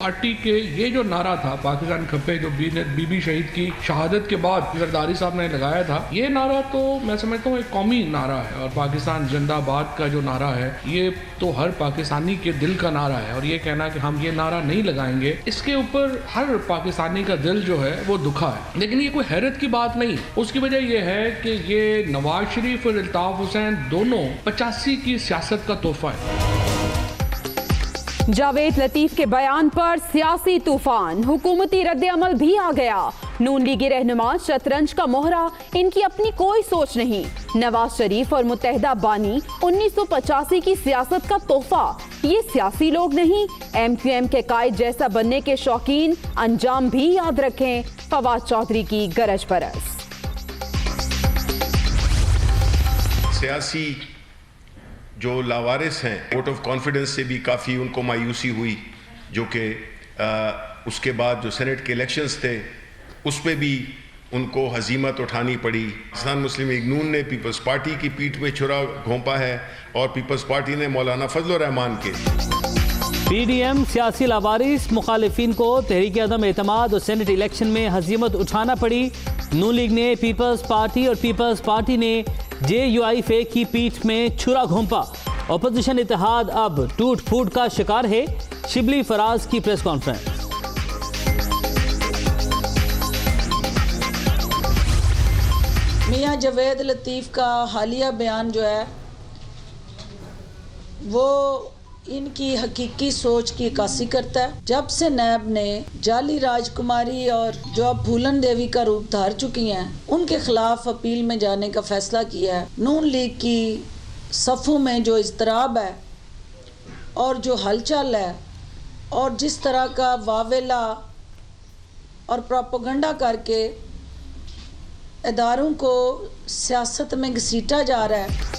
Party के ये जो नारा था पाकिस्तान खपे, जो बीबी शहीद की शहादत के बाद जरदारी साहब ने लगाया था, ये नारा तो मैं समझता हूँ एक कौमी नारा है। और पाकिस्तान जिंदाबाद का जो नारा है ये तो हर पाकिस्तानी के दिल का नारा है। और ये कहना कि हम ये नारा नहीं लगाएंगे, इसके ऊपर हर पाकिस्तानी का दिल जो है वो दुखा है। लेकिन ये कोई हैरत की बात नहीं। उसकी वजह यह है कि ये नवाज शरीफ और अल्ताफ हुसैन दोनों 85 की सियासत का तोहफा है। जावेद लतीफ के बयान पर सियासी तूफान, हुकूमती रद्द-ए-अमल भी आ गया। नून लीगी रहनुमा शतरंज का मोहरा, इनकी अपनी कोई सोच नहीं। नवाज शरीफ और मुत्तहिदा बानी 1985 की सियासत का तोहफा, ये सियासी लोग नहीं, MQM के कायद जैसा बनने के शौकीन। अंजाम भी याद रखें, फवाद चौधरी की गरज बरस। सियासी जो लावारिस हैं, वोट ऑफ कॉन्फिडेंस से भी काफ़ी उनको मायूसी हुई, जो कि उसके बाद जो सेनेट के इलेक्शंस थे उस पे भी उनको हजीमत उठानी पड़ी। पाकिस्तान मुस्लिम लीग नून ने पीपल्स पार्टी की पीठ पे छुरा घोंपा है और पीपल्स पार्टी ने मौलाना फजल रहमान के। PDM सियासी लावारिस, मुखालिफिन को तहरीक अदम एतमाद और सेनेट इलेक्शन में हजीमत उठाना पड़ी। नून लीग ने पीपल्स पार्टी और पीपल्स पार्टी ने JUIF की पीठ में छुरा घोंपा। अपोजिशन इत्तेहाद अब टूट फूट का शिकार है। शिबली फराज की प्रेस कॉन्फ्रेंस। मियां जावेद लतीफ़ का हालिया बयान जो है वो इनकी हकीकी सोच की अक्कासी करता है। जब से नैब ने जाली राजकुमारी और जो अब फूलन देवी का रूप धार चुकी हैं, उनके खिलाफ अपील में जाने का फैसला किया है। नून लीग की सफ़ों में जो इज़्तिराब है और जो हलचल है और जिस तरह का वावेला और प्रोपेगेंडा करके इदारों को सियासत में घसीटा जा रहा है।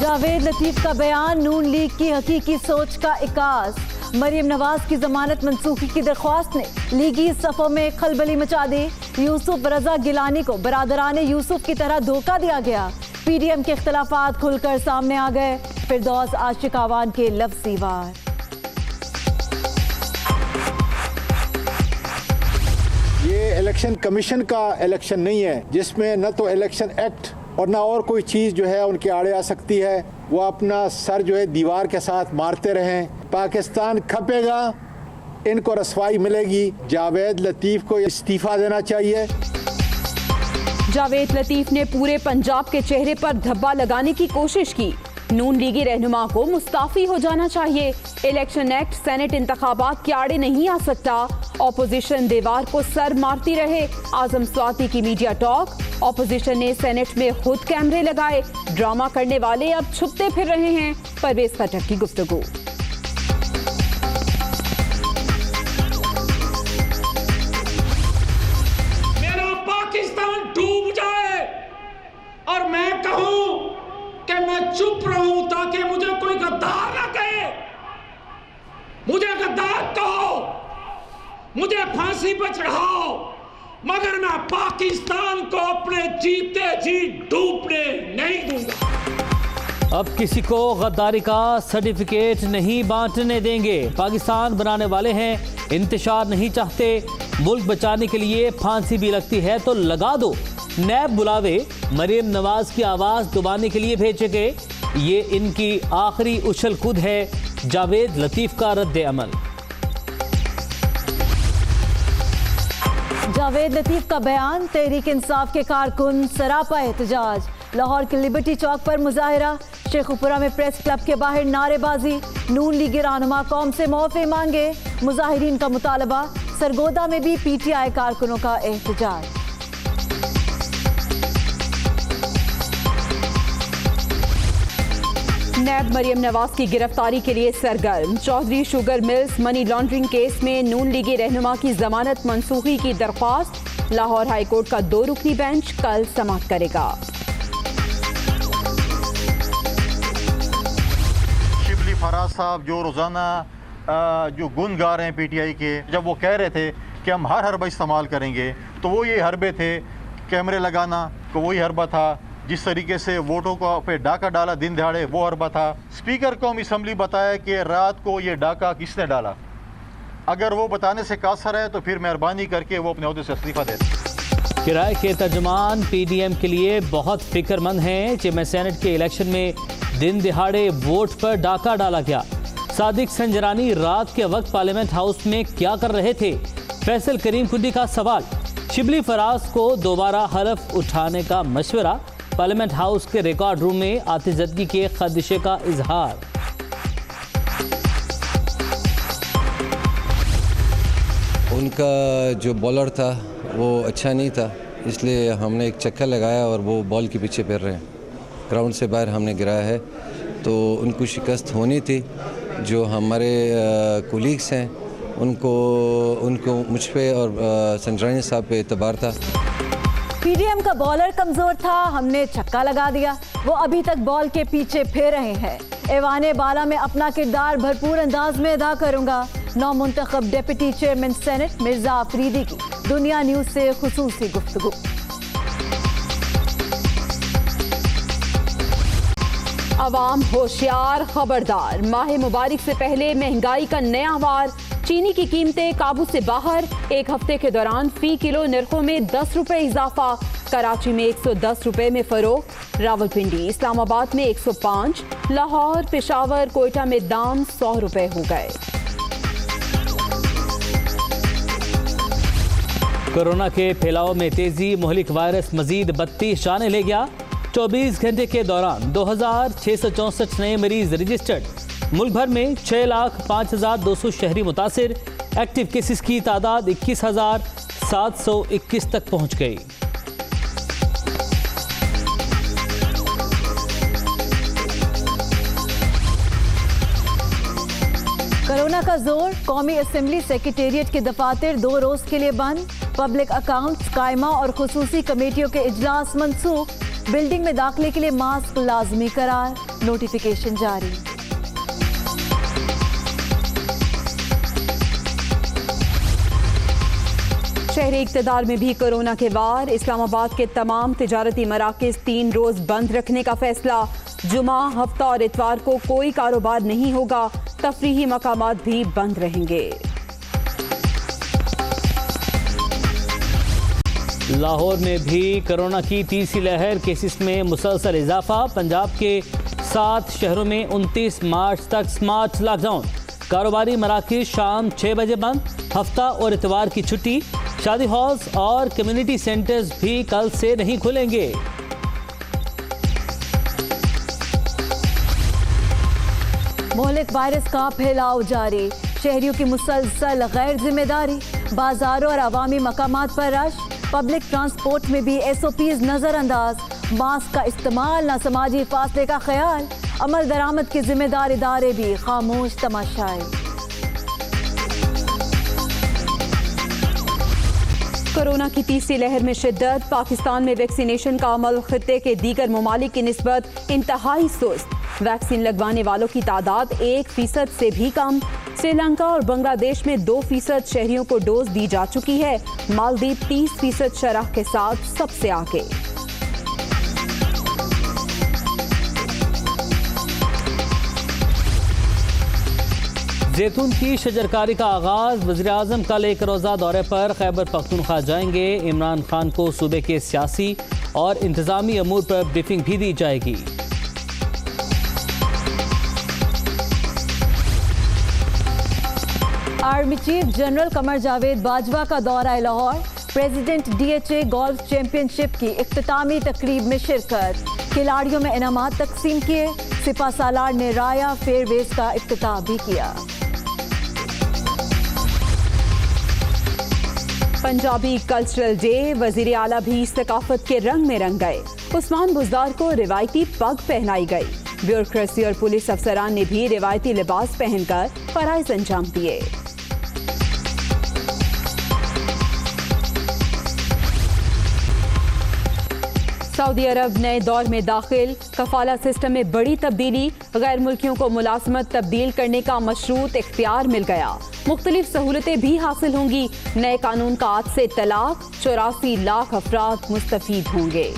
जावेद लतीफ़ का बयान नून लीग की हकीकी सोच का इकास। मरीम नवाज की जमानत मंसूखी की दरख्वास्त ने लीगी सफ़ों में खलबली मचा दी। यूसुफ रजा गिलानी को बरादरान यूसुफ की तरह धोखा दिया गया। PDM के इख्तलाफात खुलकर सामने आ गए। फिरदौस आशिक आवान के लफ्ज़ी वार। ये इलेक्शन कमीशन का इलेक्शन नहीं है, जिसमें न तो इलेक्शन एक्ट और ना और कोई चीज़ जो है उनके आड़े आ सकती है। वो अपना सर जो है दीवार के साथ मारते रहें। पाकिस्तान खपेगा, इनको रसवाई मिलेगी। जावेद लतीफ़ को इस्तीफ़ा देना चाहिए। जावेद लतीफ़ ने पूरे पंजाब के चेहरे पर धब्बा लगाने की कोशिश की। नून लीगी रहनुमा को मुस्ताफ़ी हो जाना चाहिए। इलेक्शन एक्ट सेनेट इंतखाबात के आड़े नहीं आ सकता। ऑपोजिशन दीवार को सर मारती रहे। आजम स्वाति की मीडिया टॉक। ऑपोजिशन ने सेनेट में खुद कैमरे लगाए। ड्रामा करने वाले अब छुपते फिर रहे हैं। परवेज खट्टर की गुफ्तगू। मेरा पाकिस्तान डूब जाए और मैं कहूं कि मैं चुप रहूं ताकि मुझे कोई गद्दार ना कहे। मुझे गद्दार कहो, मुझे फांसी पर चढ़ाओ, मगर मैं पाकिस्तान को अपने जीते जी डूबने नहीं दूंगा। अब किसी को गद्दारी का सर्टिफिकेट नहीं बांटने देंगे। पाकिस्तान बनाने वाले हैं, इंतशार नहीं चाहते। मुल्क बचाने के लिए फांसी भी लगती है तो लगा दो। नैब बुलावे मरीम नवाज की आवाज़ दबाने के लिए भेजे गए। ये इनकी आखिरी उछल कूद है। जावेद लतीफ़ का रद्द-ए-अमल। जावेद लतीफ़ का बयान, तहरीक इंसाफ के कारकुन सरापा एहतजाज। लाहौर के लिबर्टी चौक पर मुजाहिरा। शेखुपुरा में प्रेस क्लब के बाहर नारेबाजी। नून लीगी रहनुमा कौम से मुआफ़ी मांगे। मुजाहिरीन का मुतालबा। सरगोदा में भी PTI कारकुनों का एहतजाज। नैब मरीम नवाज की गिरफ्तारी के लिए सरगर्म। Chaudhry sugar mills money laundering case में नून लीगी रहनुमा की जमानत मंसूखी की दरख्वास्त। लाहौर हाई कोर्ट का 2 रुकनी बेंच कल समाअत करेगा। शिबली फराज साहब जो रोज़ाना जो गुन गा रहे हैं PTI के, जब वो कह रहे थे कि हम हर हरबा इस्तेमाल करेंगे, तो वो ये हरबे थे। कैमरे लगाना को वही हरबा था। जिस तरीके से वोटों को पे डाका डाला दिन दहाड़े, वो हरबा था। स्पीकर कौमी असम्बली बताया कि रात को ये डाका किसने डाला। अगर वो बताने से कासर है तो फिर मेहरबानी करके वो अपने ओहदे से इस्तीफा दे। किराए के तर्जुमान पीडीएम के लिए बहुत फिक्रमंद हैं। चेयरमैन सेनेट के इलेक्शन में दिन दिहाड़े वोट पर डाका डाला गया। सादिक संजरानी रात के वक्त पार्लियामेंट हाउस में क्या कर रहे थे? फैसल करीम कुंडी का सवाल। शिबली फराज को दोबारा हलफ उठाने का मशवरा। पार्लियामेंट हाउस के रिकॉर्ड रूम में आतिशदगी के खदशे का इजहार। उनका जो बॉलर था वो अच्छा नहीं था, इसलिए हमने एक चक्कर लगाया और वो बॉल के पीछे फिर रहे हैं। ग्राउंड से बाहर हमने गिराया है, तो उनको शिकस्त होनी थी। जो हमारे कोलीग्स हैं उनको मुझ पे और संजरानी साहब पे एतबार था। पीडीएम का बॉलर कमजोर था, हमने छक्का लगा दिया। वो अभी तक बॉल के पीछे फिर रहे हैं। ऐवाने बाला में अपना किरदार भरपूर अंदाज में अदा करूंगा। नौ मुंतखब deputy chairman senate Mirza Afridi की दुनिया न्यूज से खुसूसी गुफ्तगू। अवाम होशियार खबरदार, माह मुबारक से पहले महंगाई का नया वार। चीनी की कीमतें काबू से बाहर। एक हफ्ते के दौरान फी किलो नरखों में 10 रुपए इजाफा। कराची में 110 रुपए में फरोख्त। रावलपिंडी, इस्लामाबाद में 105। लाहौर, पेशावर, कोयटा में दाम 100 रुपए हो गए। कोरोना के फैलाव में तेजी। मुहलिक वायरस मजीद 32 जानें ले गया। 24 घंटे के दौरान 2664 नए मरीज रजिस्टर्ड। मुल्क भर में 6,05,200 शहरी मुतासिर। एक्टिव केसेस की तादाद 21,721 तक पहुंच गई। कोरोना का जोर। कौमी असेंबली सेक्रेटेरिएट के दफातर 2 रोज के लिए बंद। पब्लिक अकाउंट्स कायमा और खुसूसी कमेटियों के इजलास मनसूख। बिल्डिंग में दाखिले के लिए मास्क लाजमी करार। नोटिफिकेशन जारी। शहरी इक़्तिदार में भी कोरोना के वार। इस्लामाबाद के तमाम तिजारती मराकज़ 3 रोज बंद रखने का फैसला। जुमा, हफ्ता और इतवार को कोई कारोबार नहीं होगा। तफरीही मकामात भी बंद रहेंगे। लाहौर में भी कोरोना की तीसरी लहर। केसेस में मुसलसल इजाफा। पंजाब के 7 शहरों में 29 मार्च तक स्मार्ट लॉकडाउन। कारोबारी मराकज़ शाम 6 बजे बंद। हफ्ता और इतवार की छुट्टी। शादी हॉल्स और कम्युनिटी सेंटर्स भी कल से नहीं खुलेंगे। मुहलिक वायरस का फैलाव जारी। शहरियों की मुसलसल गैर जिम्मेदारी। बाजारों और अवामी मकामात पर रश। पब्लिक ट्रांसपोर्ट में भी SOPs नजरअंदाज। मास्क का इस्तेमाल, ना समाजी फासले का ख्याल। अमल दरामद के जिम्मेदार इदारे भी खामोश तमाशाई। कोरोना की तीसरी लहर में शिद्दत। पाकिस्तान में वैक्सीनेशन का अमल खित्ते के दीगर ममालिक की निस्बत इंतहाई सुस्त। वैक्सीन लगवाने वालों की तादाद 1% से भी कम। श्रीलंका और बांग्लादेश में 2% शहरियों को डोज दी जा चुकी है। मालदीव 30% शरह के साथ सबसे आगे। जैतून की शजरकारी का आगाज। वज़ीर-ए-आज़म कल एक रोज़ा दौरे पर खैबर पख्तूनख्वा जाएंगे। इमरान खान को सूबे के सियासी और इंतजामी अमूर पर ब्रीफिंग भी दी जाएगी। Army chief general Qamar Javed Bajwa का दौरा Lahore. President DHA golf championship की इख्तितामी तकरीब में शिरकत। खिलाड़ियों में इनामात तकसीम किए। सिपा सालार ने राया फेयरवेज का इफ्तिताह भी किया। Punjabi cultural day. वजीर आला भी सकाफत के रंग में रंग गए। उस्मान बुज़दार को रिवायती पग पहनाई गई। ब्यूरोक्रेसी और पुलिस अफसरान ने भी रिवायती लिबास पहनकर फराइज अंजाम दिए। सऊदी अरब नए दौर में दाखिल। कफाला सिस्टम में बड़ी तब्दीली। गैर मुल्कियों को मुलाजमत तब्दील करने का मशरूत इख्तियार मिल गया। मुख्तलिफ सहूलतें भी हासिल होंगी। नए कानून का आज से तलाक। 84 लाख अफराद मुस्तफीद होंगे।